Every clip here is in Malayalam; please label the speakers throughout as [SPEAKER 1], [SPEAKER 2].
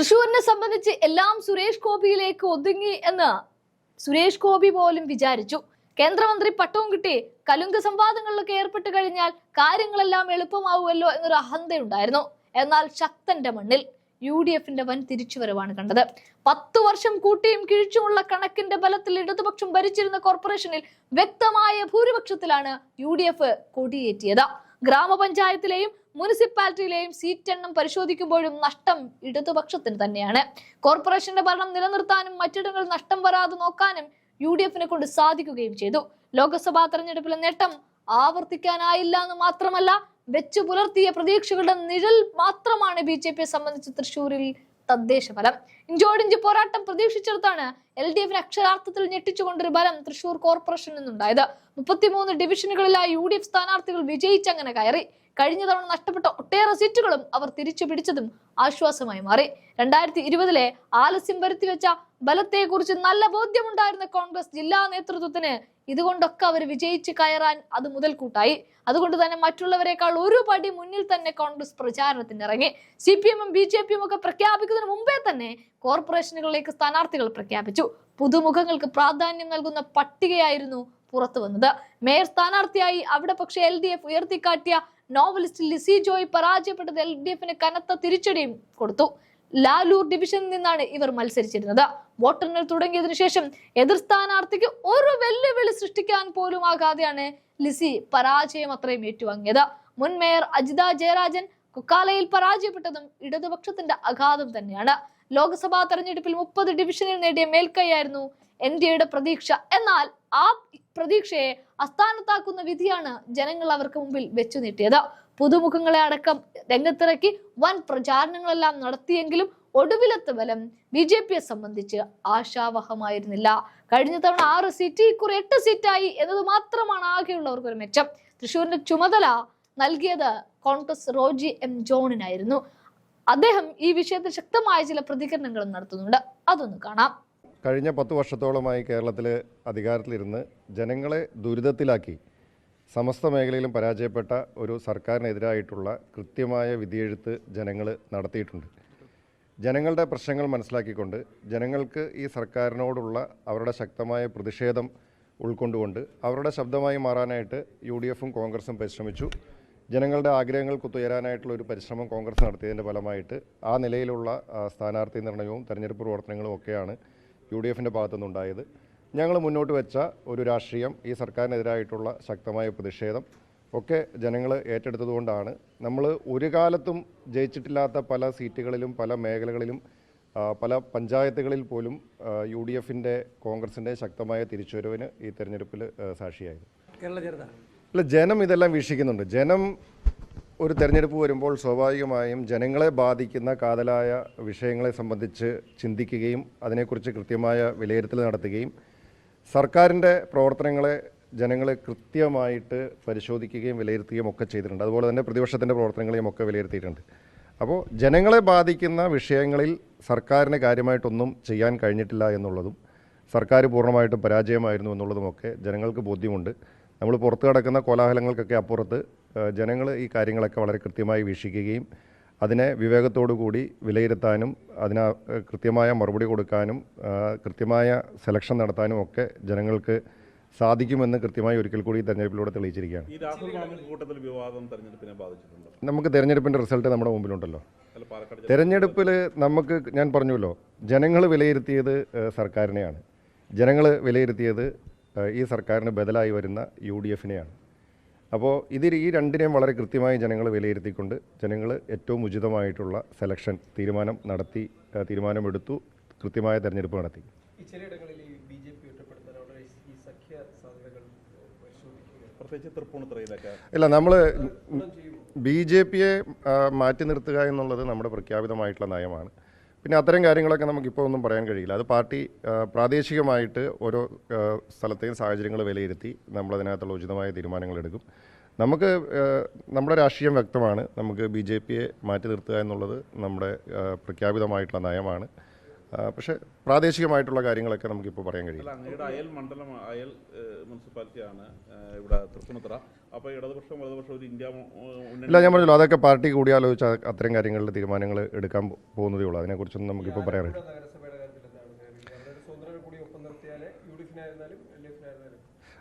[SPEAKER 1] തൃശൂരിനെ സംബന്ധിച്ച് എല്ലാം സുരേഷ് ഗോപിയിലേക്ക് ഒതുങ്ങി എന്ന് സുരേഷ് ഗോപി പോലും വിചാരിച്ചു. കേന്ദ്രമന്ത്രി പട്ടവും കിട്ടി കലുങ്ക് സംവാദങ്ങളിലൊക്കെ ഏർപ്പെട്ട് കഴിഞ്ഞാൽ കാര്യങ്ങളെല്ലാം എളുപ്പമാവുമല്ലോ എന്നൊരു അഹന്തയുണ്ടായിരുന്നു. എന്നാൽ ശക്തന്റെ മണ്ണിൽ UDFന്റെ വൻ തിരിച്ചുവരവാണ് കണ്ടത്. 10 വർഷം കൂട്ടിയും കിഴിച്ചുമുള്ള കണക്കിന്റെ ബലത്തിൽ ഇടതുപക്ഷം ഭരിച്ചിരുന്ന കോർപ്പറേഷനിൽ വ്യക്തമായ ഭൂരിപക്ഷത്തിലാണ് UDF കൊടിയേറ്റിയത്. ഗ്രാമപഞ്ചായത്തിലെയും മുനിസിപ്പാലിറ്റിയിലെയും സീറ്റ് എണ്ണം പരിശോധിക്കുമ്പോഴും നഷ്ടം ഇടതുപക്ഷത്തിന് തന്നെയാണ്. കോർപ്പറേഷന്റെ ഭരണം നിലനിർത്താനും മറ്റിടങ്ങളിൽ നഷ്ടം വരാതെ നോക്കാനും UDFനെ കൊണ്ട് സാധിക്കുകയും ചെയ്തു. ലോക്സഭാ തെരഞ്ഞെടുപ്പിലെ നേട്ടം ആവർത്തിക്കാനായില്ല എന്ന് മാത്രമല്ല, വെച്ചു പുലർത്തിയ പ്രതീക്ഷകളുടെ നിഴൽ മാത്രമാണ് BJPയെ സംബന്ധിച്ച് തൃശൂരിൽ തദ്ദേശ ഫലം. ഇഞ്ചോടിഞ്ച് പോരാട്ടം പ്രതീക്ഷിച്ചിടത്താണ് LDFനെ അക്ഷരാർത്ഥത്തിൽ ഞെട്ടിച്ചുകൊണ്ടൊരു ബലം തൃശൂർ കോർപ്പറേഷനിൽ നിന്നുണ്ടായത്. 33 ഡിവിഷനുകളിലായി UDF സ്ഥാനാർത്ഥികൾ വിജയിച്ചങ്ങനെ കയറി. കഴിഞ്ഞ തവണ നഷ്ടപ്പെട്ട ഒട്ടേറെ സീറ്റുകളും അവർ തിരിച്ചു പിടിച്ചതും ആശ്വാസമായി മാറി. 2020 ആലസ്യം വരുത്തിവെച്ച ബലത്തെക്കുറിച്ച് നല്ല ബോധ്യമുണ്ടായിരുന്ന കോൺഗ്രസ് ജില്ലാ നേതൃത്വത്തിന് ഇതുകൊണ്ടൊക്കെ അവർ വിജയിച്ച് കയറാൻ അത് മുതൽക്കൂട്ടായി. അതുകൊണ്ട് തന്നെ മറ്റുള്ളവരെക്കാൾ ഒരു പടി മുന്നിൽ തന്നെ കോൺഗ്രസ് പ്രചാരണത്തിന് ഇറങ്ങി. CPM-ഉം BJP-യും ഒക്കെ പ്രഖ്യാപിക്കുന്നതിന് മുമ്പേ തന്നെ കോർപ്പറേഷനുകളിലേക്ക് സ്ഥാനാർത്ഥികൾ പ്രഖ്യാപിച്ചു. പുതുമുഖങ്ങൾക്ക് പ്രാധാന്യം നൽകുന്ന പട്ടികയായിരുന്നു പുറത്തു വന്നത്. മേയർ സ്ഥാനാർത്ഥിയായി അവിടെ പക്ഷേ LDF ഉയർത്തിക്കാട്ടിയ നോവലിസ്റ്റ് ലിസി ജോയ് പരാജയപ്പെട്ടത് LDFന് കനത്ത തിരിച്ചടിയും കൊടുത്തു. ലാലൂർ ഡിവിഷനിൽ നിന്നാണ് ഇവർ മത്സരിച്ചിരുന്നത്. വോട്ടെണ്ണൽ തുടങ്ങിയതിനു ശേഷം എതിർ സ്ഥാനാർത്ഥിക്ക് ഒരു വെല്ലുവിളി സൃഷ്ടിക്കാൻ പോലും ആകാതെയാണ് ലിസി പരാജയം അത്രയും ഏറ്റുവാങ്ങിയത്. മുൻ മേയർ അജിത ജയരാജൻ കുക്കാലയിൽ പരാജയപ്പെട്ടതും ഇടതുപക്ഷത്തിന്റെ അഘാതം തന്നെയാണ്. ലോക്സഭാ തെരഞ്ഞെടുപ്പിൽ 30 ഡിവിഷനിൽ നേടിയ മേൽക്കൈയായിരുന്നു NDAയുടെ പ്രതീക്ഷ. എന്നാൽ ആ പ്രതീക്ഷയെ അസ്ഥാനത്താക്കുന്ന വിധിയാണ് ജനങ്ങൾ അവർക്ക് മുമ്പിൽ വെച്ചു നീട്ടിയത്. പുതുമുഖങ്ങളെ അടക്കം രംഗത്തിറക്കി വൻ പ്രചാരണങ്ങളെല്ലാം നടത്തിയെങ്കിലും ഒടുവിലത്തെ ബലം BJPയെ സംബന്ധിച്ച് ആശാവഹമായിരുന്നില്ല. കഴിഞ്ഞ തവണ 6 സീറ്റ് ഇക്കുറി 8 സീറ്റായി എന്നത് മാത്രമാണ് ആകെയുള്ളവർക്ക് ഒരു മെച്ചം. തൃശൂരിന്റെ ചുമതല നൽകിയത് കോൺഗ്രസ് റോജി M ജോണിനായിരുന്നു. അദ്ദേഹം ഈ വിഷയത്തിൽ ശക്തമായ ചില പ്രതികരണങ്ങളും നടത്തുന്നുണ്ട്. അതൊന്ന് കാണാം.
[SPEAKER 2] കഴിഞ്ഞ 10 വർഷത്തോളമായി കേരളത്തിൽ അധികാരത്തിലിരുന്ന് ജനങ്ങളെ ദുരിതത്തിലാക്കി സമസ്ത മേഖലയിലും പരാജയപ്പെട്ട ഒരു സർക്കാരിനെതിരായിട്ടുള്ള കൃത്യമായ വിധിയെഴുത്ത് ജനങ്ങൾ നടത്തിയിട്ടുണ്ട്. ജനങ്ങളുടെ പ്രശ്നങ്ങൾ മനസ്സിലാക്കിക്കൊണ്ട് ജനങ്ങൾക്ക് ഈ സർക്കാരിനോടുള്ള അവരുടെ ശക്തമായ പ്രതിഷേധം ഉൾക്കൊണ്ടുകൊണ്ട് അവരുടെ ശബ്ദമായി മാറാനായിട്ട് UDFും കോൺഗ്രസും പരിശ്രമിച്ചു. ജനങ്ങളുടെ ആഗ്രഹങ്ങൾക്ക് ഒത്തുയരാനായിട്ടുള്ള ഒരു പരിശ്രമം കോൺഗ്രസ് നടത്തിയതിൻ്റെ ഫലമായിട്ട് ആ നിലയിലുള്ള സ്ഥാനാർത്ഥി നിർണയവും തെരഞ്ഞെടുപ്പ് പ്രവർത്തനങ്ങളും ഒക്കെയാണ് UDFൻ്റെ ഭാഗത്തുനിന്നുണ്ടായത്. ഞങ്ങൾ മുന്നോട്ട് വെച്ച ഒരു രാഷ്ട്രീയം, ഈ സർക്കാരിനെതിരായിട്ടുള്ള ശക്തമായ പ്രതിഷേധം ഒക്കെ ജനങ്ങൾ ഏറ്റെടുത്തതുകൊണ്ടാണ് നമ്മൾ ഒരു കാലത്തും ജയിച്ചിട്ടില്ലാത്ത പല സീറ്റുകളിലും പല മേഖലകളിലും പല പഞ്ചായത്തുകളിൽ പോലും UDFൻ്റെ കോൺഗ്രസിൻ്റെ ശക്തമായ തിരിച്ചുവരവിന് ഈ തെരഞ്ഞെടുപ്പിൽ സാക്ഷിയായത്. അല്ല, ജനം ഇതെല്ലാം വീക്ഷിക്കുന്നുണ്ട്. ജനം ഒരു തെരഞ്ഞെടുപ്പ് വരുമ്പോൾ സ്വാഭാവികമായും ജനങ്ങളെ ബാധിക്കുന്ന കാതലായ വിഷയങ്ങളെ സംബന്ധിച്ച് ചിന്തിക്കുകയും അതിനെക്കുറിച്ച് കൃത്യമായ വിലയിരുത്തൽ നടത്തുകയും സർക്കാരിൻ്റെ പ്രവർത്തനങ്ങളെ ജനങ്ങൾ കൃത്യമായിട്ട് പരിശോധിക്കുകയും വിലയിരുത്തുകയും ഒക്കെ ചെയ്തിട്ടുണ്ട്. അതുപോലെ തന്നെ പ്രതിപക്ഷത്തിൻ്റെ പ്രവർത്തനങ്ങളെയും ഒക്കെ വിലയിരുത്തിയിട്ടുണ്ട്. അപ്പോൾ ജനങ്ങളെ ബാധിക്കുന്ന വിഷയങ്ങളിൽ സർക്കാരിന് കാര്യമായിട്ടൊന്നും ചെയ്യാൻ കഴിഞ്ഞിട്ടില്ല എന്നുള്ളതും സർക്കാർ പൂർണ്ണമായിട്ടും പരാജയമായിരുന്നു എന്നുള്ളതുമൊക്കെ ജനങ്ങൾക്ക് ബോധ്യമുണ്ട്. നമ്മൾ പുറത്തു കിടക്കുന്ന കോലാഹലങ്ങൾക്കൊക്കെ അപ്പുറത്ത് ജനങ്ങൾ ഈ കാര്യങ്ങളൊക്കെ വളരെ കൃത്യമായി വീക്ഷിക്കുകയും അതിനെ വിവേകത്തോടു കൂടി വിലയിരുത്താനും അതിന് കൃത്യമായ മറുപടി കൊടുക്കാനും കൃത്യമായ സെലക്ഷൻ നടത്താനും ഒക്കെ ജനങ്ങൾക്ക് സാധിക്കുമെന്ന് കൃത്യമായി ഒരിക്കൽ കൂടി തെരഞ്ഞെടുപ്പിലൂടെ തെളിയിച്ചിരിക്കുകയാണ്. നമുക്ക് തെരഞ്ഞെടുപ്പിൻ്റെ റിസൾട്ട് നമ്മുടെ മുമ്പിലുണ്ടല്ലോ. തെരഞ്ഞെടുപ്പിൽ നമുക്ക്, ഞാൻ പറഞ്ഞല്ലോ, ജനങ്ങൾ വിലയിരുത്തിയത് സർക്കാരിനെയാണ്. ജനങ്ങൾ വിലയിരുത്തിയത് ഈ സർക്കാരിന് ബദലായി വരുന്ന UDFനെയാണ്. അപ്പോൾ ഈ രണ്ടിനെയും വളരെ കൃത്യമായി ജനങ്ങൾ വിലയിരുത്തിക്കൊണ്ട് ജനങ്ങൾ ഏറ്റവും ഉചിതമായിട്ടുള്ള സെലക്ഷൻ തീരുമാനമെടുത്തു, കൃത്യമായ തെരഞ്ഞെടുപ്പ് നടത്തി. ഇല്ല, നമ്മൾ BJPയെ മാറ്റി നിർത്തുക എന്നുള്ളത് നമ്മുടെ പ്രഖ്യാപിതമായിട്ടുള്ള നയമാണ്. പിന്നെ അത്തരം കാര്യങ്ങളൊക്കെ നമുക്കിപ്പോൾ ഒന്നും പറയാൻ കഴിയില്ല. അത് പാർട്ടി പ്രാദേശികമായിട്ട് ഓരോ സ്ഥലത്തെയും സാഹചര്യങ്ങൾ വിലയിരുത്തി നമ്മളതിനകത്തുള്ള ഉചിതമായ തീരുമാനങ്ങൾ എടുക്കും. നമ്മുടെ രാഷ്ട്രീയം വ്യക്തമാണ്. നമുക്ക് BJPയെ മാറ്റി നിർത്തുക എന്നുള്ളത് നമ്മുടെ പ്രഖ്യാപിതമായിട്ടുള്ള നയമാണ്. പക്ഷേ പ്രാദേശികമായിട്ടുള്ള കാര്യങ്ങളൊക്കെ നമുക്കിപ്പോൾ പറയാൻ കഴിയില്ല.
[SPEAKER 3] അങ്ങയുടെ അയൽ മണ്ഡലം, അയൽ മുനിസിപ്പാലിറ്റിയാണ് ഇവിടെ തൃപ്പൂണിത്തുറ. അപ്പോൾ ഇടതുപക്ഷം വലതുപക്ഷം ഒരു ഇന്ത്യ
[SPEAKER 2] ഇല്ല, ഞാൻ പറഞ്ഞല്ലോ അതൊക്കെ പാർട്ടി കൂടിയാലോചിച്ച് അത്തരം കാര്യങ്ങളിൽ തീരുമാനങ്ങൾ എടുക്കാൻ പോകുന്നതേ ഉള്ളൂ. അതിനെക്കുറിച്ചൊന്നും നമുക്കിപ്പോൾ പറയാറില്ല.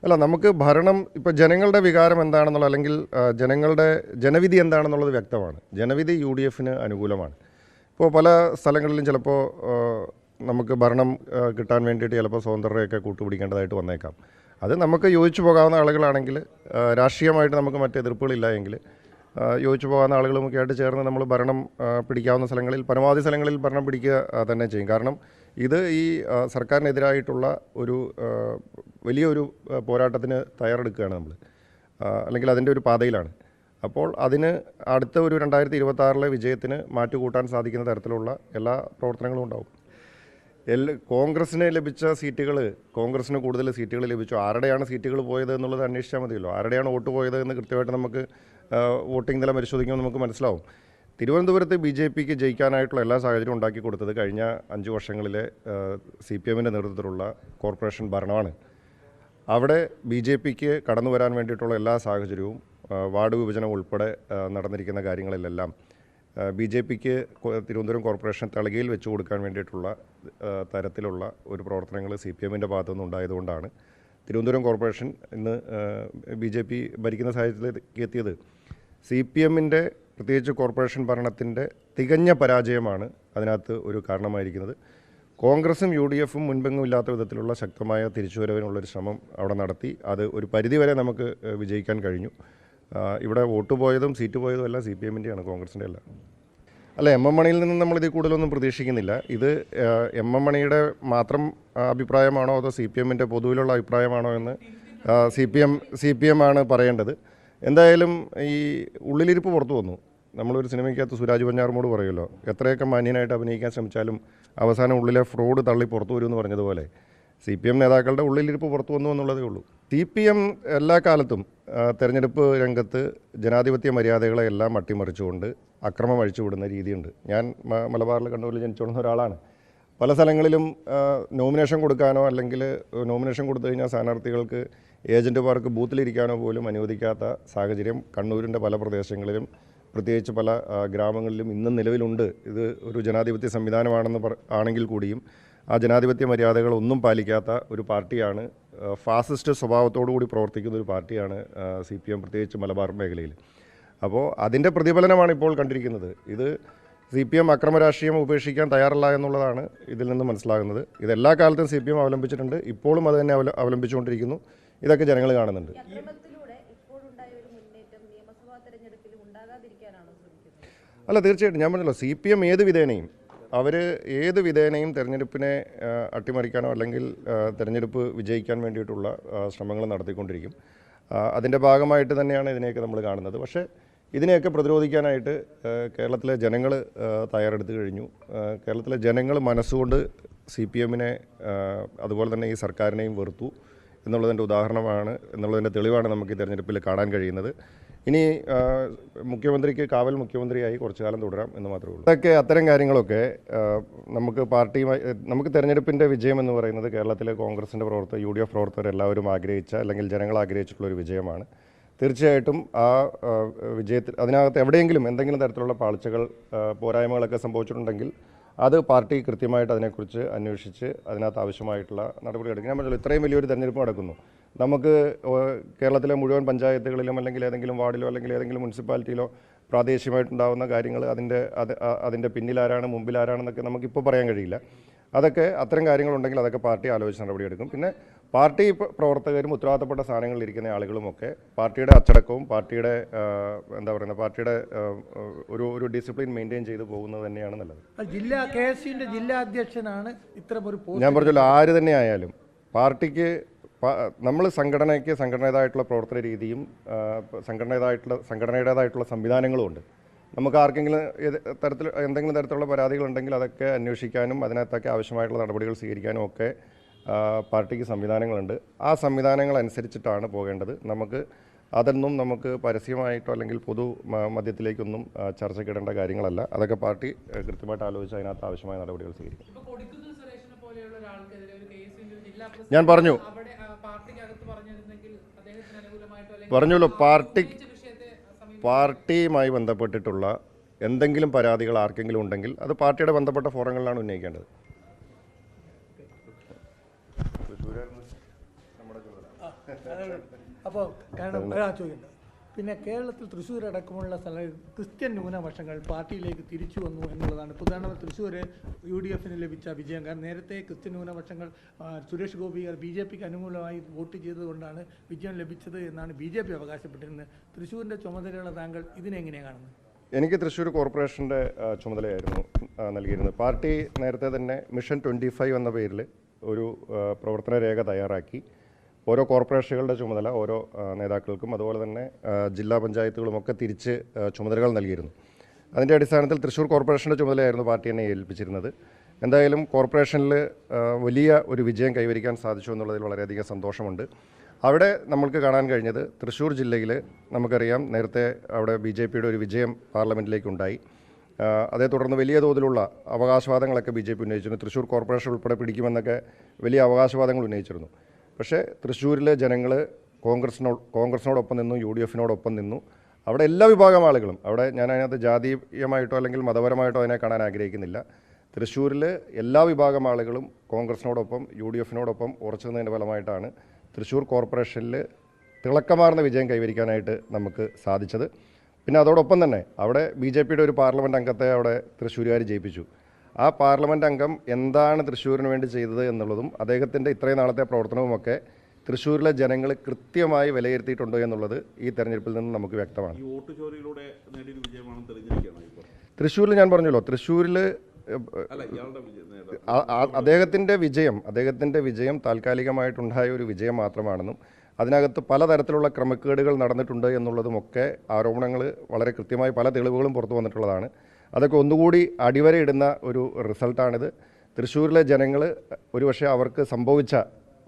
[SPEAKER 2] അല്ല, നമുക്ക് ഭരണം ഇപ്പോൾ ജനങ്ങളുടെ വികാരം എന്താണെന്നുള്ള അല്ലെങ്കിൽ ജനങ്ങളുടെ ജനവിധി എന്താണെന്നുള്ളത് വ്യക്തമാണ്. ജനവിധി UDFന് അനുകൂലമാണ്. ഇപ്പോൾ പല സ്ഥലങ്ങളിലും ചിലപ്പോൾ നമുക്ക് ഭരണം കിട്ടാൻ വേണ്ടിയിട്ട് ചിലപ്പോൾ സ്വതന്ത്രരെയൊക്കെ കൂട്ടുപിടിക്കേണ്ടതായിട്ട് വന്നേക്കാം. അത് നമുക്ക് യോജിച്ചു പോകാവുന്ന ആളുകളാണെങ്കിൽ, രാഷ്ട്രീയമായിട്ട് നമുക്ക് മറ്റ് എതിർപ്പുകളില്ല എങ്കിൽ യോജിച്ചു പോകാവുന്ന ആളുകളുമൊക്കെ ആയിട്ട് ചേർന്ന് നമ്മൾ ഭരണം പിടിക്കാവുന്ന സ്ഥലങ്ങളിൽ പരമാവധി സ്ഥലങ്ങളിൽ ഭരണം പിടിക്കുക തന്നെ ചെയ്യും. കാരണം ഇത് ഈ സർക്കാരിനെതിരായിട്ടുള്ള ഒരു വലിയൊരു പോരാട്ടത്തിന് തയ്യാറെടുക്കുകയാണ് നമ്മൾ, അല്ലെങ്കിൽ അതിൻ്റെ ഒരു പാതയിലാണ്. അപ്പോൾ അതിന് അടുത്ത ഒരു 2026 വിജയത്തിന് മാറ്റുകൂട്ടാൻ സാധിക്കുന്ന തരത്തിലുള്ള എല്ലാ പ്രവർത്തനങ്ങളും ഉണ്ടാവും. കോൺഗ്രസ്സിന് ലഭിച്ച സീറ്റുകൾ, കോൺഗ്രസ്സിന് കൂടുതൽ സീറ്റുകൾ ലഭിച്ചു. ആരുടെയാണ് സീറ്റുകൾ പോയത് എന്നുള്ളത് അന്വേഷിച്ചാൽ മതിയല്ലോ. ആരുടെയാണ് വോട്ട് പോയത് എന്ന് കൃത്യമായിട്ട് നമുക്ക് വോട്ടിംഗ് നില പരിശോധിക്കുമ്പോൾ നമുക്ക് മനസ്സിലാവും. തിരുവനന്തപുരത്ത് BJPക്ക് ജയിക്കാനായിട്ടുള്ള എല്ലാ സാഹചര്യവും ഉണ്ടാക്കി കൊടുത്തത് കഴിഞ്ഞ 5 വർഷങ്ങളിലെ CPMൻ്റെ നേതൃത്വത്തിലുള്ള കോർപ്പറേഷൻ ഭരണമാണ്. അവിടെ BJPക്ക് കടന്നു വരാൻ വേണ്ടിയിട്ടുള്ള എല്ലാ സാഹചര്യവും, വാർഡ് വിഭജനം ഉൾപ്പെടെ നടന്നിരിക്കുന്ന കാര്യങ്ങളിലെല്ലാം BJPക്ക് തിരുവനന്തപുരം കോർപ്പറേഷൻ തളികയിൽ വെച്ച് കൊടുക്കാൻ വേണ്ടിയിട്ടുള്ള തരത്തിലുള്ള ഒരു പ്രവർത്തനങ്ങൾ CPMൻ്റെ ഭാഗത്തുനിന്ന് ഉണ്ടായതുകൊണ്ടാണ് തിരുവനന്തപുരം കോർപ്പറേഷൻ ഇന്ന് BJP ഭരിക്കുന്ന സാഹചര്യത്തിലേക്ക് എത്തിയത്. CPMൻ്റെ പ്രത്യേകിച്ച് കോർപ്പറേഷൻ ഭരണത്തിൻ്റെ തികഞ്ഞ പരാജയമാണ് അതിനകത്ത് ഒരു കാരണമായിരിക്കുന്നത്. കോൺഗ്രസും UDFും മുൻപെങ്ങും ഇല്ലാത്ത വിധത്തിലുള്ള ശക്തമായ തിരിച്ചുവരവിനുള്ളൊരു ശ്രമം അവിടെ നടത്തി. അത് ഒരു പരിധിവരെ നമുക്ക് വിജയിക്കാൻ കഴിഞ്ഞു. ഇവിടെ വോട്ട് പോയതും സീറ്റ് പോയതും എല്ലാം CPMൻ്റെയാണ്, കോൺഗ്രസിൻ്റെ അല്ല. അല്ല, MM മണിയിൽ നിന്ന് നമ്മളിതിൽ കൂടുതലൊന്നും പ്രതീക്ഷിക്കുന്നില്ല. ഇത് MM മണിയുടെ മാത്രം അഭിപ്രായമാണോ അതോ CPMൻ്റെ പൊതുവിലുള്ള അഭിപ്രായമാണോ എന്ന് CPM ആണ് പറയേണ്ടത്. എന്തായാലും ഈ ഉള്ളിലിരിപ്പ് പുറത്തു വന്നു. നമ്മളൊരു സിനിമയ്ക്കകത്ത് സുരാജ് വെഞ്ഞാറമൂട് പറയുമല്ലോ, എത്രയൊക്കെ മാന്യനായിട്ട് അഭിനയിക്കാൻ ശ്രമിച്ചാലും അവസാനം ഉള്ളിലെ ഫ്രോഡ് തള്ളി പുറത്തു വരുമെന്ന് പറഞ്ഞതുപോലെ CPM നേതാക്കളുടെ ഉള്ളിലിരിപ്പ് പുറത്തു വന്നു എന്നുള്ളതേ ഉള്ളൂ. CPM എല്ലാ കാലത്തും തെരഞ്ഞെടുപ്പ് രംഗത്ത് ജനാധിപത്യ മര്യാദകളെ എല്ലാം അട്ടിമറിച്ചുകൊണ്ട് അക്രമം അഴിച്ചുവിടുന്ന രീതിയുണ്ട്. ഞാൻ മലബാറിൽ കണ്ണൂരിൽ ജനിച്ചുകൊള്ളുന്ന ഒരാളാണ്. പല സ്ഥലങ്ങളിലും നോമിനേഷൻ കൊടുക്കാനോ അല്ലെങ്കിൽ നോമിനേഷൻ കൊടുത്തു കഴിഞ്ഞാൽ സ്ഥാനാർത്ഥികൾക്ക് ഏജൻറ്റുമാർക്ക് ബൂത്തിലിരിക്കാനോ പോലും അനുവദിക്കാത്ത സാഹചര്യം കണ്ണൂരിൻ്റെ പല പ്രദേശങ്ങളിലും പ്രത്യേകിച്ച് പല ഗ്രാമങ്ങളിലും ഇന്നും നിലവിലുണ്ട്. ഇത് ഒരു ജനാധിപത്യ സംവിധാനമാണെന്ന് ആണെങ്കിൽ കൂടിയും ആ ജനാധിപത്യ മര്യാദകളൊന്നും പാലിക്കാത്ത ഒരു പാർട്ടിയാണ്, ഫാസിസ്റ്റ് സ്വഭാവത്തോടു കൂടി പ്രവർത്തിക്കുന്ന ഒരു പാർട്ടിയാണ് CPM, പ്രത്യേകിച്ച് മലബാർ മേഖലയിൽ. അപ്പോൾ അതിൻ്റെ പ്രതിഫലനമാണ് ഇപ്പോൾ കണ്ടിരിക്കുന്നത്. ഇത് CPM അക്രമരാഷ്ട്രീയം ഉപേക്ഷിക്കാൻ തയ്യാറല്ല എന്നുള്ളതാണ് ഇതിൽ നിന്ന് മനസ്സിലാകുന്നത്. ഇതെല്ലാ കാലത്തും CPM അവലംബിച്ചിട്ടുണ്ട്, ഇപ്പോഴും അത് തന്നെ അവലംബിച്ചുകൊണ്ടിരിക്കുന്നു. ഇതൊക്കെ ജനങ്ങൾ കാണുന്നുണ്ട്. അല്ല, തീർച്ചയായിട്ടും ഞാൻ പറഞ്ഞല്ലോ, CPM ഏത് വിധേനയും തെരഞ്ഞെടുപ്പിനെ അട്ടിമറിക്കാനോ അല്ലെങ്കിൽ തെരഞ്ഞെടുപ്പ് വിജയിക്കാൻ വേണ്ടിയിട്ടുള്ള ശ്രമങ്ങൾ നടത്തിക്കൊണ്ടിരിക്കും. അതിൻ്റെ ഭാഗമായിട്ട് തന്നെയാണ് ഇതിനെയൊക്കെ നമ്മൾ കാണുന്നത്. പക്ഷേ ഇതിനെയൊക്കെ പ്രതിരോധിക്കാനായിട്ട് കേരളത്തിലെ ജനങ്ങൾ തയ്യാറെടുത്ത് കഴിഞ്ഞു. കേരളത്തിലെ ജനങ്ങൾ മനസ്സുകൊണ്ട് CPMനെ അതുപോലെ തന്നെ ഈ സർക്കാരിനെയും വെറുത്തു എന്നുള്ളതിൻ്റെ ഉദാഹരണമാണ്, എന്നുള്ളതിൻ്റെ തെളിവാണ് നമുക്ക് ഈ തെരഞ്ഞെടുപ്പിൽ കാണാൻ കഴിയുന്നത്. ഇനി മുഖ്യമന്ത്രിക്ക് കാവൽ മുഖ്യമന്ത്രിയായി കുറച്ചു കാലം തുടരാം എന്ന് മാത്രമേ ഉള്ളൂ. അതൊക്കെ അത്തരം കാര്യങ്ങളൊക്കെ നമുക്ക് തെരഞ്ഞെടുപ്പിൻ്റെ വിജയം എന്ന് പറയുന്നത് കേരളത്തിലെ കോൺഗ്രസിൻ്റെ UDF പ്രവർത്തകരെല്ലാവരും ആഗ്രഹിച്ച അല്ലെങ്കിൽ ജനങ്ങൾ ആഗ്രഹിച്ചിട്ടുള്ളൊരു വിജയമാണ്. തീർച്ചയായിട്ടും ആ വിജയത്തിൽ അതിനകത്ത് എവിടെയെങ്കിലും എന്തെങ്കിലും തരത്തിലുള്ള പാളിച്ചകൾ, പോരായ്മകളൊക്കെ സംഭവിച്ചിട്ടുണ്ടെങ്കിൽ അത് പാർട്ടി കൃത്യമായിട്ട് അതിനെക്കുറിച്ച് അന്വേഷിച്ച് അതിനകത്ത് ആവശ്യമായിട്ടുള്ള നടപടി എടുക്കും. ഞാൻ പറഞ്ഞല്ലോ, ഇത്രയും വലിയൊരു തെരഞ്ഞെടുപ്പ് നടക്കുന്നു. നമുക്ക് കേരളത്തിലെ മുഴുവൻ പഞ്ചായത്തുകളിലും അല്ലെങ്കിൽ ഏതെങ്കിലും വാർഡിലോ അല്ലെങ്കിൽ ഏതെങ്കിലും മുനിസിപ്പാലിറ്റിയിലോ പ്രാദേശികമായിട്ടുണ്ടാകുന്ന കാര്യങ്ങൾ അതിൻ്റെ പിന്നിലാരാണ് മുമ്പിലാരാണെന്നൊക്കെ നമുക്കിപ്പോൾ പറയാൻ കഴിയില്ല. അതൊക്കെ അത്തരം കാര്യങ്ങളുണ്ടെങ്കിൽ അതൊക്കെ പാർട്ടി ആലോചിച്ച് നടപടിയെടുക്കും. പിന്നെ പാർട്ടി പ്രവർത്തകരും ഉത്തരവാദിത്തപ്പെട്ട സ്ഥാനങ്ങളിൽ ഇരിക്കുന്ന ആളുകളുമൊക്കെ പാർട്ടിയുടെ അച്ചടക്കവും പാർട്ടിയുടെ പാർട്ടിയുടെ ഒരു ഡിസിപ്ലിൻ മെയിൻറ്റെയിൻ ചെയ്ത് പോകുന്നത് തന്നെയാണ് നല്ലത്.
[SPEAKER 4] ജില്ലാ അധ്യക്ഷനാണ് ഇത്തരമൊരു, ഞാൻ
[SPEAKER 2] പറഞ്ഞല്ലോ, ആര് തന്നെ ആയാലും പാർട്ടിക്ക് നമ്മൾ സംഘടനയുടേതായിട്ടുള്ള പ്രവർത്തന രീതിയും സംഘടനയുടേതായിട്ടുള്ള സംവിധാനങ്ങളും ഉണ്ട്. നമുക്ക് ആർക്കെങ്കിലും എന്തെങ്കിലും തരത്തിലുള്ള പരാതികളുണ്ടെങ്കിൽ അതൊക്കെ അന്വേഷിക്കാനും അതിനകത്തൊക്കെ ആവശ്യമായിട്ടുള്ള നടപടികൾ സ്വീകരിക്കാനും ഒക്കെ പാർട്ടിക്ക് സംവിധാനങ്ങളുണ്ട്. ആ സംവിധാനങ്ങൾ അനുസരിച്ചിട്ടാണ് പോകേണ്ടത്. അതൊന്നും നമുക്ക് പരസ്യമായിട്ടോ അല്ലെങ്കിൽ പൊതു മധ്യത്തിലേക്കൊന്നും ചർച്ചയ്ക്കിടേണ്ട കാര്യങ്ങളല്ല. അതൊക്കെ പാർട്ടി കൃത്യമായിട്ട് ആലോചിച്ച് അതിനകത്ത് ആവശ്യമായ നടപടികൾ സ്വീകരിക്കും. ഞാൻ പറഞ്ഞു, പറഞ്ഞല്ലോ പാർട്ടിയുമായി ബന്ധപ്പെട്ടിട്ടുള്ള എന്തെങ്കിലും പരാതികൾ ആർക്കെങ്കിലും ഉണ്ടെങ്കിൽ അത് പാർട്ടിയുടെ ബന്ധപ്പെട്ട ഫോറങ്ങളിലാണ് ഉന്നയിക്കേണ്ടത്.
[SPEAKER 4] അപ്പോൾ കാരണം ചോദിക്കേണ്ടത് പിന്നെ കേരളത്തിൽ തൃശ്ശൂർ അടക്കമുള്ള ക്രിസ്ത്യൻ ന്യൂനപക്ഷങ്ങൾ പാർട്ടിയിലേക്ക് തിരിച്ചു വന്നു എന്നുള്ളതാണ്. പ്രധാനമന്ത്രി തൃശ്ശൂർ UDF ലഭിച്ച വിജയം. കാരണം നേരത്തെ ക്രിസ്ത്യൻ ന്യൂനപക്ഷങ്ങൾ സുരേഷ് ഗോപി BJPക്ക് അനുകൂലമായി വോട്ട് ചെയ്തുകൊണ്ടാണ് വിജയം ലഭിച്ചത് എന്നാണ് BJP അവകാശപ്പെട്ടിരുന്നത്. തൃശ്ശൂരിൻ്റെ ചുമതലയുള്ള താങ്കൾ ഇതിനെങ്ങനെയാണ് കാണുന്നത്?
[SPEAKER 2] എനിക്ക് തൃശ്ശൂർ കോർപ്പറേഷൻ്റെ ചുമതലയായിരുന്നു നൽകിയിരുന്നത്. പാർട്ടി നേരത്തെ തന്നെ മിഷൻ 25 എന്ന പേരിൽ ഒരു പ്രവർത്തന രേഖ തയ്യാറാക്കി ഓരോ കോർപ്പറേഷനുകളുടെ ചുമതല ഓരോ നേതാക്കൾക്കും അതുപോലെ തന്നെ ജില്ലാ പഞ്ചായത്തുകളുമൊക്കെ തിരിച്ച് ചുമതലകൾ നൽകിയിരുന്നു. അതിൻ്റെ അടിസ്ഥാനത്തിൽ തൃശ്ശൂർ കോർപ്പറേഷൻ്റെ ചുമതലയായിരുന്നു പാർട്ടി എന്നെ ഏൽപ്പിച്ചിരുന്നത്. എന്തായാലും കോർപ്പറേഷനിൽ വലിയ ഒരു വിജയം കൈവരിക്കാൻ സാധിച്ചു എന്നുള്ളതിൽ വളരെയധികം സന്തോഷമുണ്ട്. അവിടെ നമ്മൾക്ക് കാണാൻ കഴിഞ്ഞത് തൃശ്ശൂർ ജില്ലയിൽ നമുക്കറിയാം നേരത്തെ അവിടെ BJPയുടെ ഒരു വിജയം പാർലമെൻറ്റിലേക്ക് ഉണ്ടായി. അതേ തുടർന്ന് വലിയ തോതിലുള്ള അവകാശവാദങ്ങളൊക്കെ BJP ഉന്നയിച്ചിരുന്നു. തൃശ്ശൂർ കോർപ്പറേഷൻ ഉൾപ്പെടെ പിടിക്കുമെന്നൊക്കെ വലിയ അവകാശവാദങ്ങൾ ഉന്നയിച്ചിരുന്നു. പക്ഷേ തൃശ്ശൂരിലെ ജനങ്ങൾ കോൺഗ്രസിനോടൊപ്പം നിന്നു, UDFനോടൊപ്പം നിന്നു. അവിടെ എല്ലാ വിഭാഗം ആളുകളും അവിടെ ഞാൻ അതിനകത്ത് ജാതീയമായിട്ടോ അല്ലെങ്കിൽ മതപരമായിട്ടോ അതിനെ കാണാൻ ആഗ്രഹിക്കുന്നില്ല. തൃശ്ശൂരിൽ എല്ലാ വിഭാഗം ആളുകളും കോൺഗ്രസിനോടൊപ്പം UDFനോടൊപ്പം ഉറച്ചു നിന്നതിൻ്റെ ഫലമായിട്ടാണ് തൃശ്ശൂർ കോർപ്പറേഷനിൽ തിളക്കമാർന്ന വിജയം കൈവരിക്കാനായിട്ട് നമുക്ക് സാധിച്ചത്. പിന്നെ അതോടൊപ്പം തന്നെ അവിടെ BJPയുടെ ഒരു പാർലമെൻറ്റ് അംഗത്തെ അവിടെ തൃശ്ശൂരുകാർ ജയിപ്പിച്ചു. ആ പാർലമെൻറ്റ് അംഗം എന്താണ് തൃശ്ശൂരിന് വേണ്ടി ചെയ്തത് എന്നുള്ളതും അദ്ദേഹത്തിൻ്റെ ഇത്രയും നാളത്തെ പ്രവർത്തനവുമൊക്കെ തൃശ്ശൂരിലെ ജനങ്ങൾ കൃത്യമായി വിലയിരുത്തിയിട്ടുണ്ടോ എന്നുള്ളത് ഈ തെരഞ്ഞെടുപ്പിൽ നിന്ന് നമുക്ക് വ്യക്തമാണ്.
[SPEAKER 3] ഈ വോട്ട് ചോരിയിലൂടെ നേടിയൊരു വിജയമാണ് തെളിഞ്ഞിരിക്കുകയാണ് ഇപ്പോൾ.
[SPEAKER 2] തൃശ്ശൂരിൽ ഞാൻ പറഞ്ഞല്ലോ, തൃശ്ശൂരിൽ
[SPEAKER 3] അല്ല ഇയാളുടെ വിജയം
[SPEAKER 2] അദ്ദേഹത്തിൻ്റെ വിജയം താൽക്കാലികമായിട്ടുണ്ടായ ഒരു വിജയം മാത്രമാണെന്നും അതിനകത്ത് പലതരത്തിലുള്ള ക്രമക്കേടുകൾ നടന്നിട്ടുണ്ട് എന്നുള്ളതുമൊക്കെ ആരോപണങ്ങൾ വളരെ കൃത്യമായി പല തെളിവുകളും പുറത്തു വന്നിട്ടുള്ളതാണ്. അതൊക്കെ ഒന്നുകൂടി അടിവരയിടുന്ന ഒരു റിസൾട്ടാണിത്. തൃശ്ശൂരിലെ ജനങ്ങൾ ഒരുപക്ഷെ അവർക്ക് സംഭവിച്ച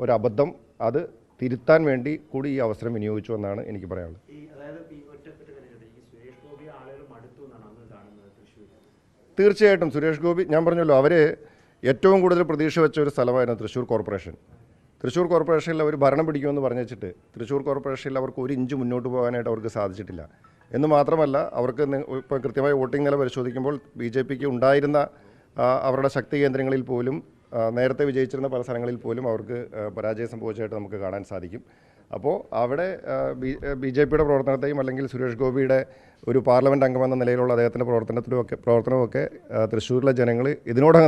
[SPEAKER 2] ഒരു അബദ്ധം അത് തിരുത്താൻ വേണ്ടി കൂടി ഈ അവസരം വിനിയോഗിച്ചു എന്നാണ് എനിക്ക് പറയാനുള്ളത്. തീർച്ചയായിട്ടും സുരേഷ് ഗോപി, ഞാൻ പറഞ്ഞല്ലോ, അവർ ഏറ്റവും കൂടുതൽ പ്രതീക്ഷ വെച്ച ഒരു സ്ഥലമായിരുന്നു തൃശ്ശൂർ കോർപ്പറേഷൻ. തൃശ്ശൂർ കോർപ്പറേഷനിൽ അവർ ഭരണം പിടിക്കുമെന്ന് പറഞ്ഞു വെച്ചിട്ട് തൃശ്ശൂർ കോർപ്പറേഷനിൽ അവർക്ക് ഒരു ഇഞ്ച് മുന്നോട്ട് പോകാനായിട്ട് അവർക്ക് സാധിച്ചിട്ടില്ല. എന്ന് മാത്രമല്ല, അവർക്ക് ഇപ്പോൾ കൃത്യമായി വോട്ടിംഗ് നില പരിശോധിക്കുമ്പോൾ BJPക്ക് ഉണ്ടായിരുന്ന അവരുടെ ശക്തി കേന്ദ്രങ്ങളിൽ പോലും നേരത്തെ വിജയിച്ചിരുന്ന പല സ്ഥലങ്ങളിൽ പോലും അവർക്ക് പരാജയം സംഭവിച്ചതായിട്ട് നമുക്ക് കാണാൻ സാധിക്കും. അപ്പോൾ അവിടെ BJPയുടെ പ്രവർത്തനത്തെയും അല്ലെങ്കിൽ സുരേഷ് ഗോപിയുടെ ഒരു പാർലമെൻറ്റ് അംഗമെന്ന നിലയിലുള്ള അദ്ദേഹത്തിൻ്റെ പ്രവർത്തനമൊക്കെ തൃശ്ശൂരിലെ ജനങ്ങൾ ഇതിനോടകം